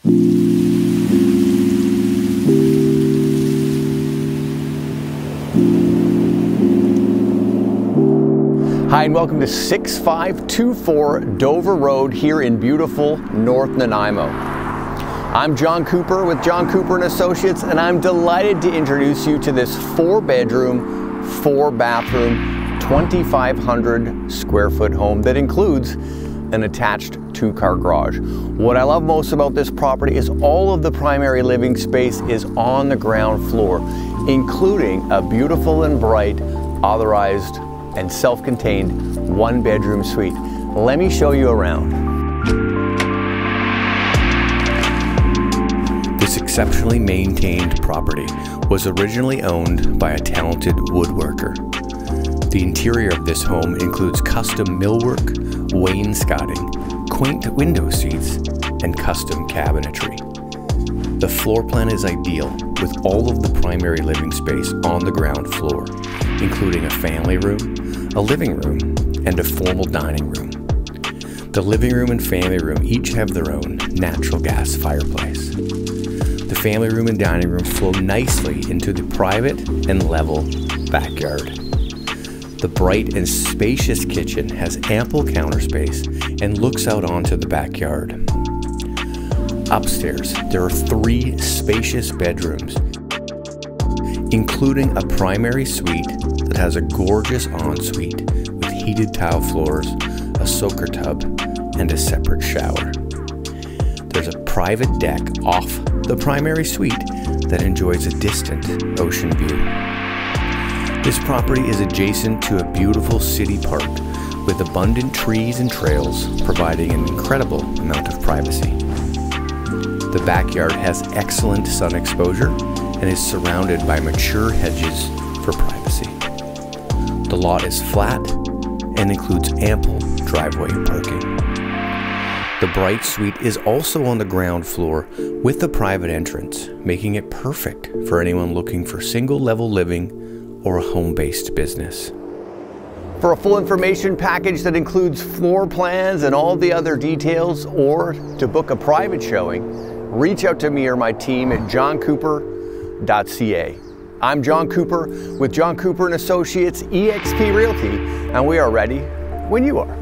Hi, and welcome to 6524 Dover Road here in beautiful North Nanaimo. I'm John Cooper with John Cooper & Associates, and I'm delighted to introduce you to this 4-bedroom, 4-bathroom, 2,500 square foot home that includes an attached 2-car garage. What I love most about this property is all of the primary living space is on the ground floor, including a beautiful and bright authorized and self-contained 1-bedroom suite. Let me show you around. This exceptionally maintained property was originally owned by a talented woodworker. The interior of this home includes custom millwork, wainscoting, quaint window seats, and custom cabinetry. The floor plan is ideal with all of the primary living space on the ground floor, including a family room, a living room, and a formal dining room. The living room and family room each have their own natural gas fireplace. The family room and dining room flow nicely into the private and level backyard. The bright and spacious kitchen has ample counter space and looks out onto the backyard. Upstairs, there are 3 spacious bedrooms, including a primary suite that has a gorgeous ensuite with heated tile floors, a soaker tub, and a separate shower. There's a private deck off the primary suite that enjoys a distant ocean view. This property is adjacent to a beautiful city park with abundant trees and trails, providing an incredible amount of privacy. The backyard has excellent sun exposure and is surrounded by mature hedges for privacy. The lot is flat and includes ample driveway parking. The bright suite is also on the ground floor with a private entrance, making it perfect for anyone looking for single-level living or a home-based business. For a full information package that includes floor plans and all the other details, or to book a private showing, reach out to me or my team at johncooper.ca. I'm John Cooper with John Cooper & Associates eXp Realty, and we are ready when you are.